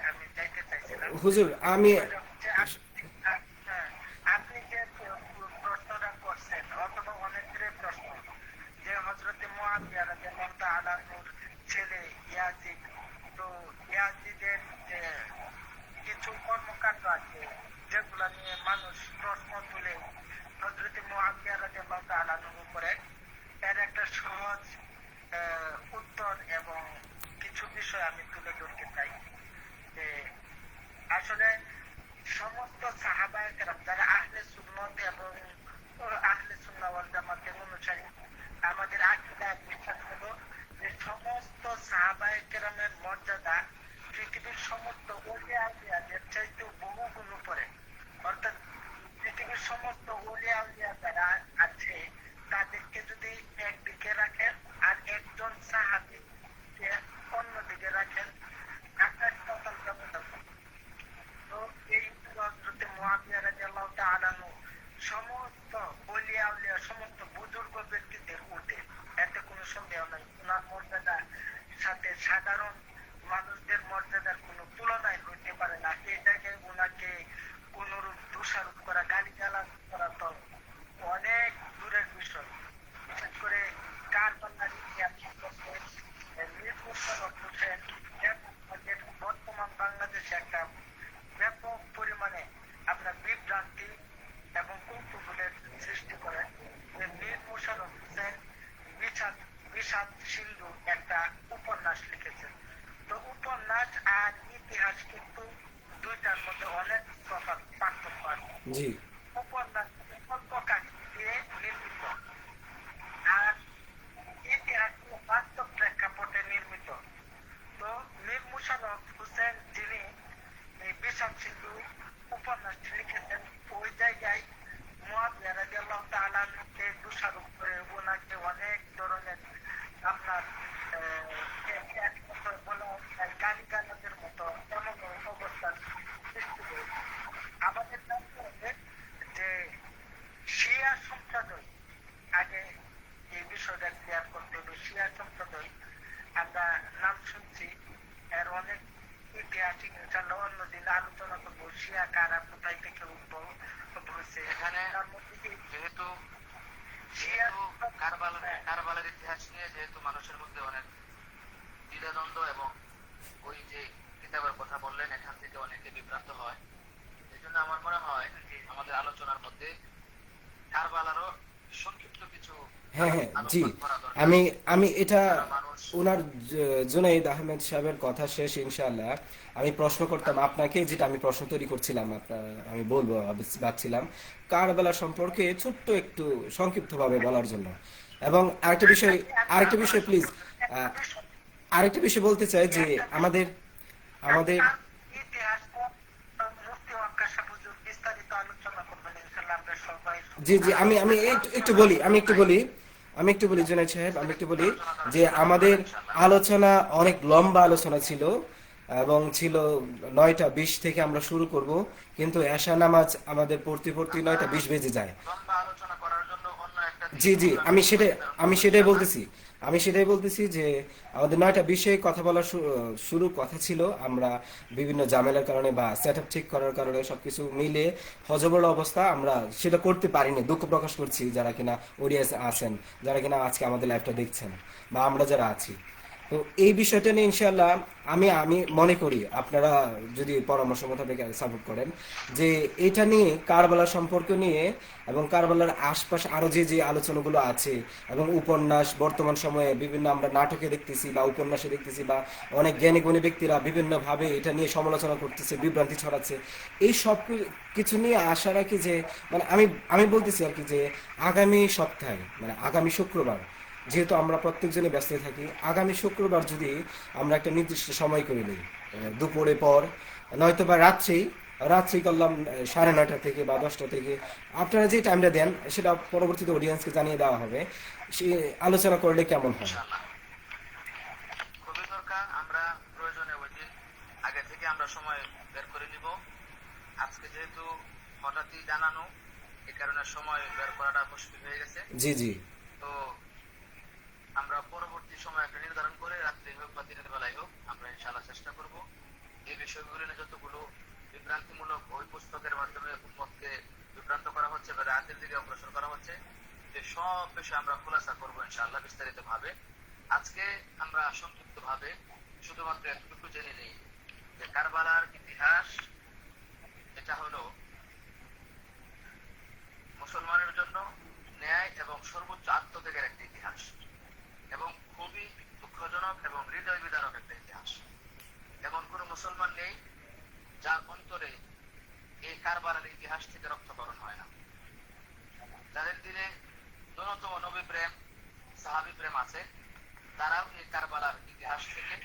আমি যাইতে চাইছিলাম। হুজুর, আমি যে আপনি যে প্রশ্নটা করছেন অথবা অনেকের প্রশ্ন যে হযরতে মুআবিয়া রাদিয়াল্লাহু তাআলা আনহুর ছেলে ইয়াজিদ, তো ইয়াজিদের যে কিছু কর্মকাণ্ড আছে যেগুলো নিয়ে মানুষ প্রশ্ন তুলে হযরতে মুআবিয়া রাদিয়াল্লাহু তাআলা আনহুর উপরে, এর একটা সহজ উত্তর এবং কিছু বিষয় আমি তুলে ধরতে চাই। যে আসলে সমস্ত সাহাবায়ে কেরাম যারা আহলে সুন্নাত এবং আহলে সুন্নাহ ওয়াল জামাতের অনুসারী, আমাদের আকীদা বিশ্বাস হলো যে সমস্ত সাহাবায়ে কেরামের মর্যাদা পৃথিবীর সমস্ত ওলিয়া আউলিয়াদের চাইতে বহু গুণ উপরে। অর্থাৎ পৃথিবীর সমস্ত ওলিয়া আউলিয়া যারা আছে তাদেরকে যদি একদিকে রাখেন আর একজন সাহাবীকে অন্যদিকে রাখেন, আকাশ পাতাল ব্যবধান। তো এই হযরতে মুআবিয়া রাদিয়াল্লাহু তাআলা আনহু সমস্ত ওলিয়া আউলিয়া সমস্ত বুজুর্গ ব্যক্তিদের ঊর্ধ্বে, এতে কোনো সন্দেহ নাই। ওনার মর্যাদার সাথে সাধারণ মানুষদের মর্যাদার কোনো তুলনায় হইতে পারে না। এই জায়গায় ওনাকে কোনরূপ দোষারোপ করা, গালিগালাজ করা তো অনেক দূরের বিষয়। বিশেষ করে কারবালার ইতিহাস সম্পর্কে মীর মোশাররফ হোসেন বর্তমান বাংলাদেশে একটা ব্যাপক পরিমাণে আপনার বিভ্রান্তি এবং কৌতূহলের সৃষ্টি করে। মীর মোশাররফ হোসেন বিষাদ সিন্ধু একটা উপন্যাস লিখেছেন। তো উপন্যাস আর ইতিহাস কিন্তু দুইটার মধ্যে অনেক পার্থক্য আছে। জি। উপন্যাস গল্প কাহিনী দিয়ে নির্মিত আর ইতিহাস বাস্তব প্রেক্ষাপটে নির্মিত। তো মীর মোশাররফ হোসেন যিনি এই বিষাদ সিন্ধু উপন্যাসটি লিখেছেন, ওই জায়গায় মুআবিয়া রাদিয়াল্লাহু তাআলা আনহুকে দোষারোপ করে ওনাকে অনেক ধরনের আপনার গালিগালাজের মতো এমন অবস্থার সৃষ্টি হয়েছে। আমাদের জানতে হবে যে শিয়া সম্প্রদায়, আগে এই বিষয়টা ক্লিয়ার করতে হবে। শিয়া সম্প্রদায় আমরা নাম শুনছি, এর অনেক ঐতিহাসিক ইনশাআল্লাহ অন্যদিন আলোচনা করবো। শিয়া কারা, কোথায় থেকে উদ্ভব হয়েছে। এখানে যেহেতু কারবালার ইতিহাস নিয়ে যেহেতু মানুষের মধ্যে অনেক দ্বিধাদ্বন্দ্ব এবং ওই যে কিতাবের কথা বললেন এখান থেকে অনেকে বিভ্রান্ত হয়, এই জন্য আমার মনে হয় আমাদের আলোচনার মধ্যে কারবালারও সংক্ষিপ্ত কিছু হ্যাঁ হ্যাঁ, জি। আমি আমি এটা ওনার জুনাইদ আহমেদ সাহেবের কথা শেষ ইনশাআল্লাহ আমি প্রশ্ন করতাম আপনাকে, যেটা আমি প্রশ্ন তৈরি করছিলাম আমি বলবো ভাবছিলাম কারবালা সম্পর্কে ছোট্ট একটু সংক্ষিপ্তভাবে বলার জন্য। এবং আরেকটা বিষয় প্লিজ, আরেকটা বিষয় বলতে চাই যে আমাদের আমাদের ইতিহাস মুফতি ওয়াক্কাস হুজুর বিস্তারিত আলোচনা করবেন ইনশাআল্লাহ। আমরা সবাই জি জি, আমি একটু বলি জুনাইদ সাহেব, আমি একটু বলি যে আমাদের আলোচনা অনেক লম্বা আলোচনা ছিল এবং ছিল 9:20 থেকে আমরা শুরু করব, কিন্তু এশা নামাজ আমাদের পড়তে 9:20 বেজে যায়। লম্বা আলোচনা করার জন্য অন্য একটা জি জি, আমি সেটাই বলতেছি যে আমাদের 9:20 কথা বলার শুরু কথা ছিল। আমরা বিভিন্ন ঝামেলার কারণে বা সেটআপ ঠিক করার কারণে সবকিছু মিলে হজবরল অবস্থা আমরা সেটা করতে পারিনি। দুঃখ প্রকাশ করছি যারা কিনা অডিয়েন্স আছেন, যারা কিনা আজকে আমাদের লাইভটা দেখছেন বা আমরা যারা আছি। তো এই বিষয়টা নিয়ে ইনশাল্লাহ আমি আমি মনে করি আপনারা যদি পরামর্শ মোতাবেক সাপোর্ট করেন যে এটা নিয়ে কারবালার সম্পর্ক নিয়ে এবং কারবালার আশপাশ আরো যে যে আলোচনাগুলো আছে এবং উপন্যাস বর্তমান সময়ে বিভিন্ন আমরা নাটকে দেখতেছি বা উপন্যাসে দেখতেছি বা অনেক জ্ঞানী গুণী ব্যক্তিরা বিভিন্নভাবে এটা নিয়ে সমালোচনা করতেছে বিভ্রান্তি ছড়াচ্ছে এই সব কিছু নিয়ে আশা রাখি যে মানে আমি আমি বলতেছি আর কি যে আগামী সপ্তাহে মানে আগামী শুক্রবার যেহেতু আমরা প্রত্যেকজনে ব্যস্ত থাকি আগামী শুক্রবার যদি আমরা একটা নির্দিষ্ট সময় করে নিই দুপুরে পর নয়তো বা রাত্রি করলাম 9:30 থেকে বা 10টা থেকে আপনারা যে টাইমটা দেন সেটা পরবর্তীতে অডিয়েন্সকে জানিয়ে দেওয়া হবে সে আলোচনা করলে কেমন হয়? ইনশাআল্লাহ খুবই দরকার। আমরা প্রয়োজনে ওই দিন আগে থেকে আমরা সময় বের করে নিব। আজকে যেহেতু হঠাৎই জানানো, এই কারণে সময় বের করাটা মুশকিল হয়ে গেছে। জি জি তো আমরা পরবর্তী সময় একটা নির্ধারণ করে রাত্রে হোক বা দিনের বেলায় হোক আমরা ইনশাআল্লাহ চেষ্টা করব এই বিষয়গুলো নিয়ে যতগুলো বিভ্রান্তিমূলক বই পুস্তকের মাধ্যমে উম্মতকে বিভ্রান্ত করা হচ্ছে বা রাতের দিকে অগ্রসর করা হচ্ছে যে সব বিষয়ে আমরা খোলাসা করবো ইনশাআল্লাহ বিস্তারিত ভাবে। আজকে আমরা সংক্ষিপ্ত ভাবে শুধুমাত্র এতটুকু জেনে নিই যে কারবালার ইতিহাস এটা হলো মুসলমানের জন্য ন্যায় এবং সর্বোচ্চ আত্মত্যাগের একটা ইতিহাস এবং খুবই দুঃখজনক এবং হৃদয় বিদারক একটা ইতিহাস। এমন কোন মুসলমান নেই যার অন্তরে এই কারবালার ইতিহাস থেকে রক্তকরণ হয় না। যাদের দিনে ন্যূনতম নবী প্রেম সাহাবী প্রেম আছে তারাও এই কারবালার ইতিহাস থেকে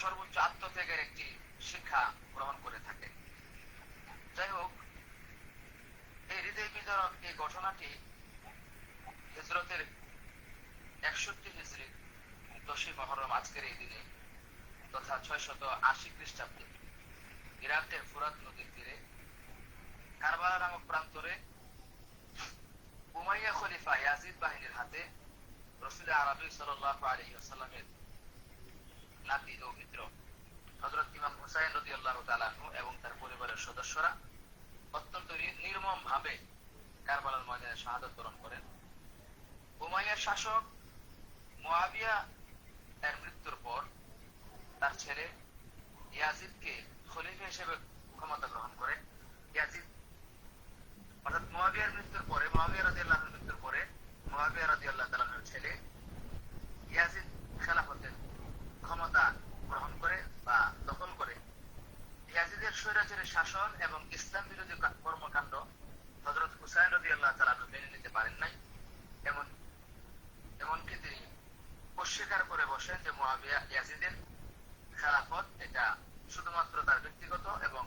সর্বোচ্চ আত্মত্যাগের একটি শিক্ষা গ্রহণ করে থাকে। যাই হোক, এই হৃদয় বিদারক এই ঘটনাটি হিজরতের 61 হিজরি 10ই মুহররম আজকের এই দিনে তথা 680 খ্রিস্টাব্দে ইরাকের ফুরাত নদীর তীরে কারবালা নামক প্রান্তরে উমাইয়া খলিফা ইয়াজিদ বাহিনীর হাতে রাসূল আরবি সাল্লাল্লাহু আলাইহি ওয়াসাল্লামের নাতি ও মিত্র হযরত ইমাম হুসাইন রাদিয়াল্লাহু তাআলা আনহু এবং তার পরিবারের সদস্যরা অত্যন্ত নির্মম ভাবে কারবালার ময়দানে শাহাদাত বরণ করেন। উমাইয়ার শাসক মুয়াবিয়া এর মৃত্যুর পর তার ছেলে ইয়াজিদকে খলিফা হিসেবে ক্ষমতা গ্রহণ করে। ইয়াজিদ অর্থাৎ মুয়াবিয়ার মৃত্যুর পরে মুয়াবিয়া রাদিয়াল্লাহু আনহুর মৃত্যুর পরে মুয়াবিয়া রাদিয়াল্লাহু তাআলা আনহুর ছেলে ইয়াজিদ খেলাফতের ক্ষমতা গ্রহণ করে বা দখল করে। ইয়াজিদের স্বৈরাচারী শাসন এবং ইসলাম বিরোধী কর্মকাণ্ড হযরত হুসাইন রাদিয়াল্লাহু তাআলা আনহু মেনে নিতে পারেন নাই। এমনকি তিনি অস্বীকার করে বসেন যে মুয়াবিয়া ইয়াজিদের খেলাফত এটা শুধুমাত্র তার ব্যক্তিগত এবং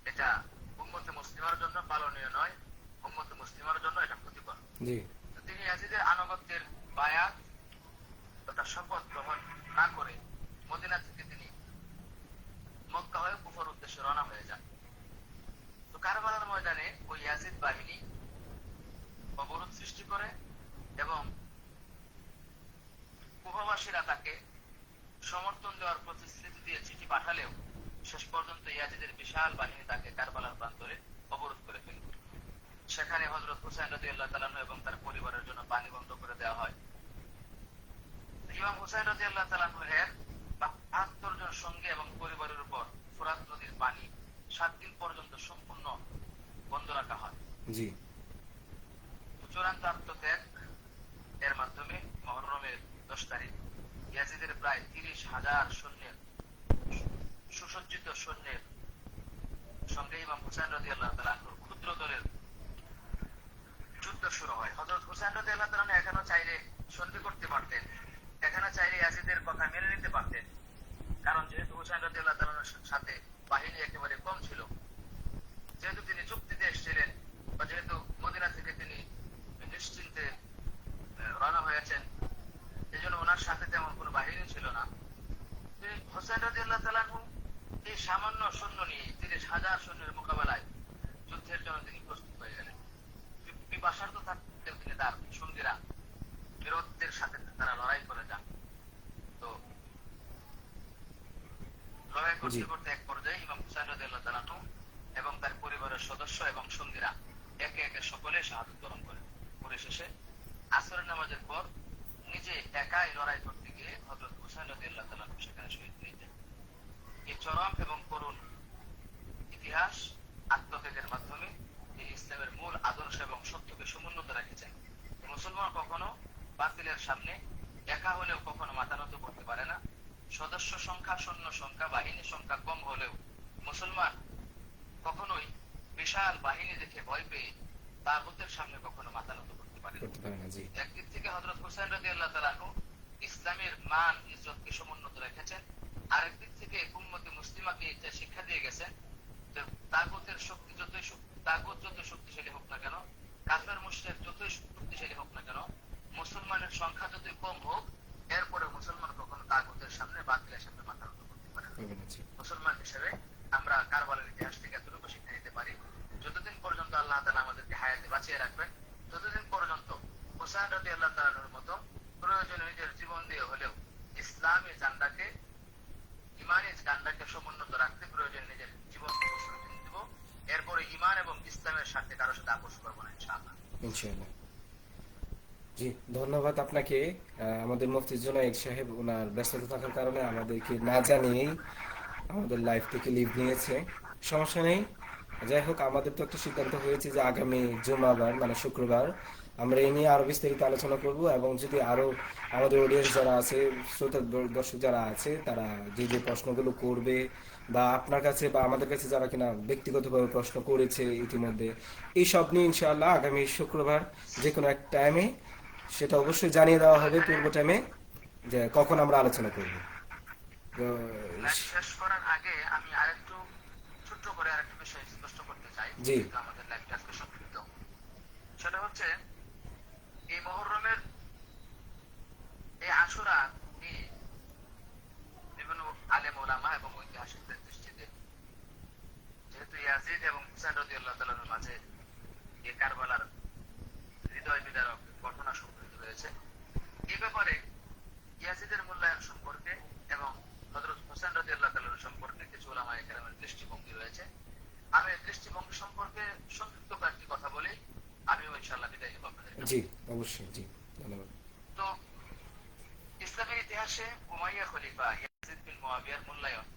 এটা উম্মতে মুসলিমার জন্য পালনীয় নয়, উম্মতে মুসলিমার জন্য এটা ক্ষতিকর। তিনি ইয়াজিদের আনুগত্যের বায়াত তথা শপথ গ্রহণ না করে মদিনা থেকে তিনি মক্কা হয়ে কুফর উদ্দেশ্যে রওনা হয়ে যান। তো কারবালার ময়দানে ওই ইয়াজিদ বাহিনী অবরোধ সৃষ্টি করে এবং কুফাবাসীরা তাকে সমর্থন দেওয়ার প্রতিশ্রুতি দিয়ে চিঠি পাঠালেও শেষ পর্যন্ত ইয়াজিদের বিশাল বাহিনী তাকে কারবালার প্রান্তরে অবরোধ করে ফেলল। সেখানে হযরত হুসাইন রাদিয়াল্লাহু তাআলা এবং তার পরিবারের জন্য পানি বন্ধ করে দেওয়া হয়। ইমাম হুসাইন রাদিয়াল্লাহু তাআলা এর ৭২ জন সঙ্গী এবং পরিবারের উপর ফুরাত নদীর পানি ৭ দিন পর্যন্ত সম্পূর্ণ বন্ধ রাখা হয়। জি, চূড়ান্ত আত্মত্যাগ এর মাধ্যমে মুহররমের 10 তারিখ ইয়াজিদের প্রায় ৩০,০০০ সৈন্যের সুসজ্জিত সৈন্যের সঙ্গে ইমাম হুসাইন রাদিয়াল্লাহু তাআলা ক্ষুদ্র দলের যুদ্ধ শুরু হয়। হযরত হুসাইন রাদিয়াল্লাহু তাআলা এখনো চাইলে সন্ধি করতে পারতেন, এখানে চাইলে ইয়াজিদের কথা মেনে নিতে পারতেন, কারণ যেহেতু হুসাইন রাদিয়াল্লাহু তাআলার সাথে বাহিনী একেবারে কম ছিল, যেহেতু তিনি চুক্তিতে এসেছিলেন বা যেহেতু মদিনা থেকে তিনি নিশ্চিন্তে রওনা হয়েছেন, এই জন্য ওনার সাথে তেমন কোনো বাহিনী ছিল না। তিনি হুসাইন রাদিয়াল্লাহু তাআলা এই সামান্য সৈন্য নিয়ে ৩০,০০০ সৈন্যের মোকাবেলায় যুদ্ধের জন্য তিনি প্রস্তুত হয়ে গেলেন। পিপাসার্ত থাকতেন তিনি, তার সঙ্গীরা বিরোধীদের সাথে তারা লড়াই করে যান। তো লড়াই করতে করতে এক পর্যায়ে ইমাম হুসাইন রাদিয়াল্লাহু তাআলা এবং তার পরিবারের সদস্য এবং সঙ্গীরা একে একে সকলে শাহাদাত বরণ করেন। পরিশেষে আসরের নামাজের পর নিজে একাই লড়াই করতে গিয়ে হযরত হুসাইন রাদিয়াল্লাহু তাআলা সেখানে শহীদ হয়ে যান। এই চরম এবং করুণ ইতিহাস আত্মত্যাগের মাধ্যমে এই ইসলামের মূল আদর্শ এবং সত্যকে সমুন্নত রেখেছেন। মুসলমান কখনো বাতিলের সামনে একা হলেও কখনো মাথা নত করতে পারে না। সদস্য সংখ্যা, সৈন্য সংখ্যা, বাহিনী সংখ্যা কম হলেও মুসলমান কখনোই বিশাল বাহিনী দেখে ভয় পেয়ে তাগুতের সামনে কখনো মাথা নত করতে পারে না। একদিক থেকে হযরত হুসাইন রাদিয়াল্লাহু তাআলা আনহু ইসলামের মান ইজ্জতকে সমুন্নত রেখেছেন, আরেকদিক থেকে উম্মতে মুসলিমাকে এটা শিক্ষা দিয়ে গেছেন যে তাগুতের শক্তি তাগুত যত শক্তিশালী হোক না কেন, কাফের মুশরিক যতই শক্তিশালী হোক না কেন, মুসলমানের সংখ্যা যতই কম হোক, এরপরে মুসলমান কখনো তাগুতের সামনে বাতিলের সামনে মাথা নত করতে পারে না। মুসলমান হিসেবে আমরা কারবালার ইতিহাস থেকে এতটুকু শিক্ষা নিতে পারি, যতদিন পর্যন্ত আল্লাহ তাআলা আমাদেরকে হায়াতে বাঁচিয়ে রাখবেন, ততদিন পর্যন্ত হুসাইন রাদিয়াল্লাহু তাআলার মতো প্রয়োজনে নিজের জীবন দিয়ে হলেও ইসলামী জান্ডাকে, ইমানি জান্ডাকে সমুন্নত রাখতে প্রয়োজনে নিজের জীবন দিব। এরপরে ইমান এবং ইসলামের স্বার্থে কারোর সাথে আপোষ করবো না, ইনশাআল্লাহ। জি, ধন্যবাদ আপনাকে। আমাদের মুফতি জুনায়েদ সাহেব ওনার ব্যস্ততা থাকার কারণে আমাদেরকে না জানিয়েই আমাদের লাইফ থেকে লিভ নিয়েছে। সমস্যা নেই, যাই হোক, আমাদের তো একটা সিদ্ধান্ত হয়েছে যে আগামী জুমাবার মানে শুক্রবার আমরা এই নিয়ে আরো বিস্তারিত আলোচনা করব, এবং যদি আরো আমাদের অডিয়েন্স যারা আছে, শ্রোতা দর্শক যারা আছে, তারা যে যে প্রশ্নগুলো করবে বা আপনার কাছে বা আমাদের কাছে যারা কিনা ব্যক্তিগতভাবে প্রশ্ন করেছে ইতিমধ্যে, এই সব নিয়ে ইনশাআল্লাহ আগামী শুক্রবার যে কোনো এক টাইমে সেটা অবশ্যই জানিয়ে দেওয়া হবে পূর্ব টাইমে যে কখন আমরা আলোচনা করব। শেষ করার আগে আমি আরেকটু ছোট্ট করে আরেকটা বিষয় স্পষ্ট করতে চাই। জি, আমাদের লাইফটা আজকে সংক্ষিপ্ত। সেটা হচ্ছে এই মুহররমের এই আশুরা নিয়ে বিভিন্ন আলেম ওলামা এবং ঐতিহাসিকদের দৃষ্টিতে যেহেতু ইয়াজিদ এবং হুসাইন রাদিয়াল্লাহু তাআলার মাঝে এই কারবালার হৃদয় বিদারক ঘটনা সংঘটিত হয়েছে, এই ব্যাপারে ইয়াজিদের মূল্যায়ন সম্পর্কে এবং হযরত হুসাইন রাদিয়াল্লাহু তাআলা সম্পর্কে কিছু উলামায়ে কেরামের দৃষ্টিভঙ্গি রয়েছে। আমি এই দৃষ্টিভঙ্গি সম্পর্কে সংক্ষিপ্ত কয়েকটি কথা বলি, আমিও ইনশাআল্লাহ বিদায় নেব আপনাদের। জি, অবশ্যই। জি, ধন্যবাদ। তো ইসলামের ইতিহাসে উমাইয়া খলিফা ইয়াজিদ বিন মুয়াবিয়ার মূল্যায়ন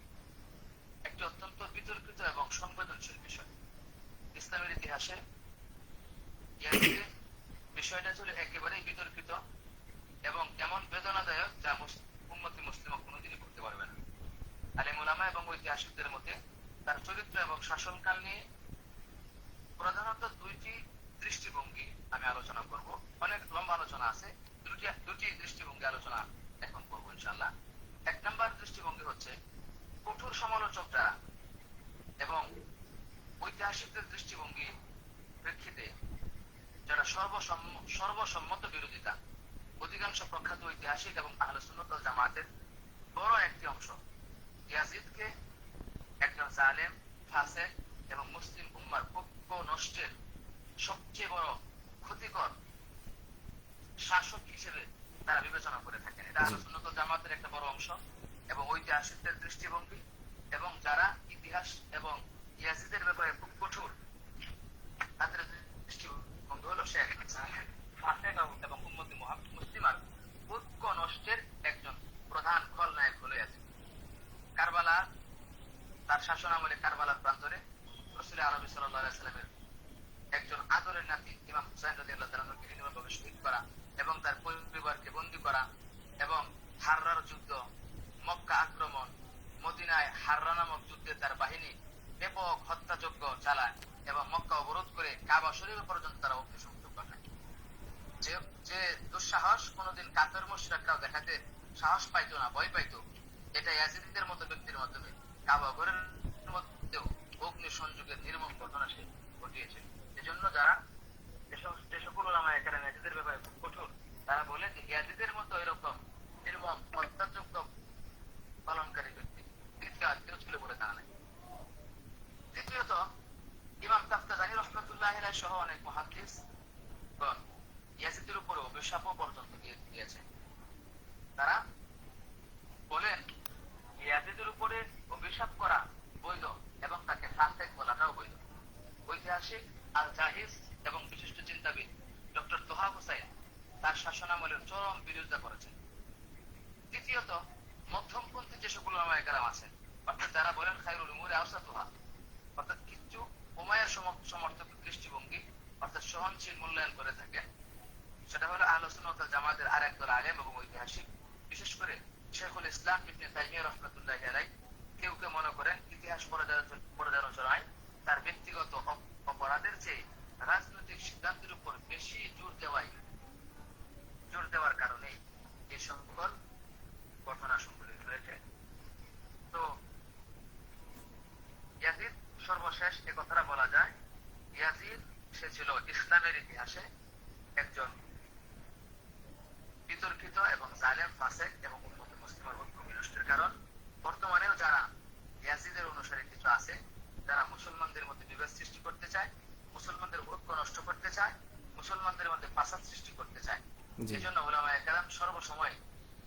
একটি অত্যন্ত বিতর্কিত এবং সংবেদনশীল বিষয়। ইসলামের ইতিহাসে ইয়াজিদের বিষয়টা ছিল একেবারেই বিতর্কিত এবং এমন বেদনাদায়ক যা উম্মতে মুসলিমা কোনোদিনই করতে পারবে না। আলেম উলামা এবং ঐতিহাসিকদের মতে তার চরিত্র এবং শাসনকাল নিয়ে প্রধানত দুইটি দৃষ্টিভঙ্গি আমি আলোচনা করব। অনেক লম্বা আলোচনা আছে, দুটি দৃষ্টিভঙ্গি আলোচনা এখন করবো ইনশাআল্লাহ। এক নম্বর দৃষ্টিভঙ্গি হচ্ছে কঠোর সমালোচক যারা এবং ঐতিহাসিকদের দৃষ্টিভঙ্গি প্রেক্ষিতে যারা সর্বসম্মত বিরোধিতা, অধিকাংশ প্রখ্যাত ঐতিহাসিক এবং আহলে সুন্নাত ওয়াল জামাতের বড় একটি অংশ ইয়াজিদকে একজন জালেম, ফাসিক এবং মুসলিম উম্মার পক্ষ নষ্টের সবচেয়ে বড় ক্ষতিকর শাসক হিসেবে তারা বিবেচনা করে থাকেন। এটা আহলে সুন্নাত ওয়াল জামাতের একটা বড় অংশ এবং ঐতিহাসিকদের দৃষ্টিভঙ্গি, এবং যারা ইতিহাস এবং ইয়াজিদের ব্যাপারে খুব কঠোর, তাদের দৃষ্টিভঙ্গি হলো সে ফাসিক এবং উম্মতে মুসলিমার ঐক্য নষ্টের একজন প্রধান খলনায়ক হলো ইয়াজিদ। কারবালা, তার শাসন আমলে কারবালার প্রান্তরে রাসূল আরবি সাল্লাল্লাহু আলাইহি সাল্লামের একজন আদরের নাতি ইমাম হুসাইন রাদিয়াল্লাহু তাআলা আনহুকে নির্মমভাবে শহীদ করা এবং তার পরিবারকে বন্দী করা, এবং হাররার যুদ্ধ, মক্কা আক্রমণ, মদিনায় হাররা নামক যুদ্ধে তার বাহিনী ব্যাপক হত্যাযজ্ঞ চালায় এবং মক্কা অবরোধ করে কাবা শরীফ পর্যন্ত তারা অগ্নিসংযোগ ঘটায়। যে দুঃসাহস কোনোদিন কাফের মুশরিকরাও দেখাতে সাহস পাইতো না, ভয় পাইতো, এটা ইয়াজিদের মতো ব্যক্তির মাধ্যমে কাবা ঘরের মধ্যেও অগ্নি সংযোগের নির্মম ঘটনা সে ঘটিয়েছে। এজন্য যারা যে সকল উলামায়ে কেরাম ইয়াজিদের ব্যাপারে খুব কঠোর, তারা বলে যে ইয়াজিদের মতো এরকম নির্মম হত্যাযজ্ঞ পালনকারী ব্যক্তি দ্বিতীয় কেউ ছিল বলে জানা নাই। দ্বিতীয়ত, ইমাম তাফতাজানী রাহমাতুল্লাহ আলাইহি সহ অনেক মুহাদ্দিস ইয়াজিদের উপরে অভিশাপও পর্যন্ত দিয়েছেন। তারা বলেন ইয়াজিদের উপরে অভিশাপ করা বৈধ এবং তাকে ফাসিক বলাটাও বৈধ। ঐতিহাসিক আল জাহিজ এবং বিশিষ্ট চিন্তাবিদ ডক্টর তোহা হুসাইন তার শাসনামলের চরম বিরোধিতা করেছেন। দ্বিতীয়ত, মধ্যমপন্থী যে সকল উলামায়ে কেরাম আছেন, অর্থাৎ যারা বলেন খায়রুল উমুরি আওসাতুহা, অর্থাৎ কিছু উমাইয়ার সমর্থক দৃষ্টিভঙ্গি অর্থাৎ সহনশীল মূল্যায়ন করে থাকেন, সেটা হলো আহলুস সুন্নাহ ওয়াল জামাতের আরেক দল আলেম এবং ঐতিহাসিক, বিশেষ করে শেখুল ইসলাম ইবনে তাইমিয়া রাহমাতুল্লাহি আলাইহি। কেউ কেউ মনে করেন ইতিহাস পর্যালোচনায় তার ব্যক্তিগত অপরাধের চেয়ে রাজনৈতিক সিদ্ধান্তের উপর বেশি জোর দেওয়ার কারণে এই সকল ঘটনা সংঘটিত হয়েছে। তো ইয়াজিদ সর্বশেষ এ কথাটা বলা যায়, ইয়াজিদ সে ছিল ইসলামের ইতিহাসে একজন বিতর্কিত এবং জালেম, ফাসেক এবং উম্মত মুসলিমের ঐক্য বিনষ্টের কারণ। বর্তমানেও যারা ইয়াজিদের অনুসারী কিছু আছে, যারা মুসলমানদের মধ্যে বিভেদ সৃষ্টি করতে চায়, মুসলমানদের ঐক্য নষ্ট করতে চায়, মুসলমানদের মধ্যে ফাসাদ সৃষ্টি করতে চায়, এই জন্য উলামায়ে কেরাম সর্বসময়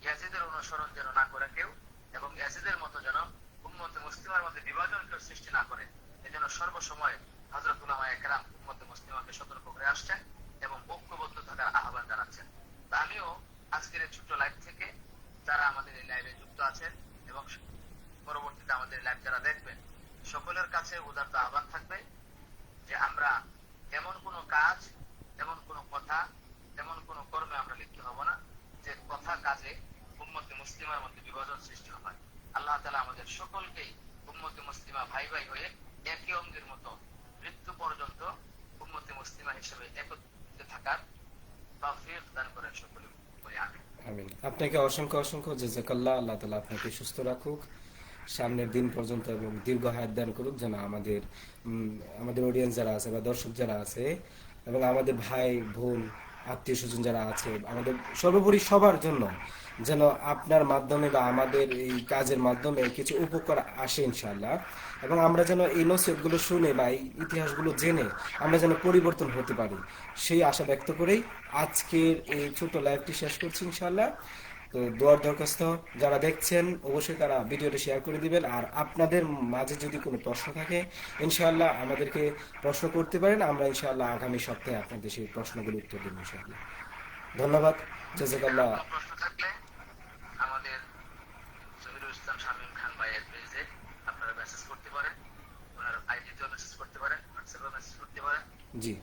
ইয়াজিদের অনুসরণ যেন না করে কেউ, এবং ইয়াজিদের মতো যেন উম্মতে মুসলিমার মধ্যে বিভাজন কেউ সৃষ্টি না করে, এজন্য সর্বসময় হযরত উলামায়ে কেরাম উম্মতে মুসলিমাকে সতর্ক করে আসছেন এবং ঐক্যবদ্ধ থাকার আহ্বান জানাচ্ছেন। তা আমিও আজকের এই ছোট্ট লাইভ থেকে যারা আমাদের এই লাইভে যুক্ত আছেন এবং পরবর্তীতে আমাদের লাইভ যারা দেখবেন, সকলের কাছে উদাত্ত আহ্বান থাকবে যে আমরা এমন কোনো কাজ, এমন কোনো কথা, এমন কোনো কর্মে আমরা লিপ্ত হব না যে কথা কাজে উম্মতে মুসলিমার মধ্যে বিভাজন সৃষ্টি হয়। আল্লাহ তাআলা আমাদের সকলকেই উম্মতে মুসলিমা ভাই ভাই হয়ে একই অঙ্গের মতো মৃত্যু পর্যন্ত উম্মতে মুসলিমা হিসেবে একত্রিত থাকার তৌফিক দান করেন সকলে, বলি আমিন। আমিন। আপনাকে অসংখ্য অসংখ্য জাযাকাল্লাহ। আল্লাহ তাআলা আপনাকে সুস্থ রাখুক সামনের দিন পর্যন্ত এবং দীর্ঘ হায়াত দান করুক, যেন আমাদের অডিয়েন্স যারা আছে বা দর্শক যারা আছে এবং আমাদের ভাই বোন আত্মীয় স্বজন যারা আছে, আমাদের সর্বোপরি সবার জন্য যেন আপনার মাধ্যমে বা আমাদের এই কাজের মাধ্যমে কিছু উপকার আসে ইনশাআল্লাহ, এবং আমরা যেন এই নসিহতগুলো শুনে বা এই ইতিহাসগুলো জেনে আমরা যেন পরিবর্তন হতে পারি, সেই আশা ব্যক্ত করেই আজকের এই ছোট লাইভটি শেষ করছি ইনশাআল্লাহ। তো দোয়ার দরখাস্ত যারা দেখছেন অবশ্যই তারা ভিডিওটি শেয়ার করে দিবেন, আর আপনাদের মাঝে যদি কোনো প্রশ্ন থাকে ইনশাআল্লাহ আমাদেরকে প্রশ্ন করতে পারেন, আমরা ইনশাআল্লাহ আগামী সপ্তাহে আপনাদের সেই প্রশ্নগুলো উত্তর দেব ইনশাআল্লাহ। ধন্যবাদ, জাযাকাল্লাহ। কোনো প্রশ্ন থাকলে আমাদের জহিরুল ইসলাম শামীম খান ভাইয়ের পেজে আপনারা মেসেজ করতে পারেন, ওনার আইডিতেও মেসেজ করতে পারেন, হোয়াটসঅ্যাপেও মেসেজ করতে পারেন। জি,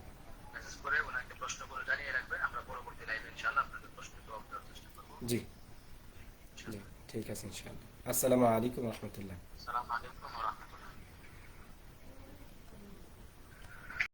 মেসেজ করে ওনাকে প্রশ্নগুলো জানিয়ে রাখবেন, আমরা পরবর্তী লাইভে ইনশাআল্লাহ আপনাদের প্রশ্ন জবাব দেওয়ার চেষ্টা করবো। জি, জি, ঠিক আছে ইনশাআল্লাহ। আসসালামু আলাইকুম ওয়া রাহমাতুল্লাহ। আসসালামু আলাইকুম।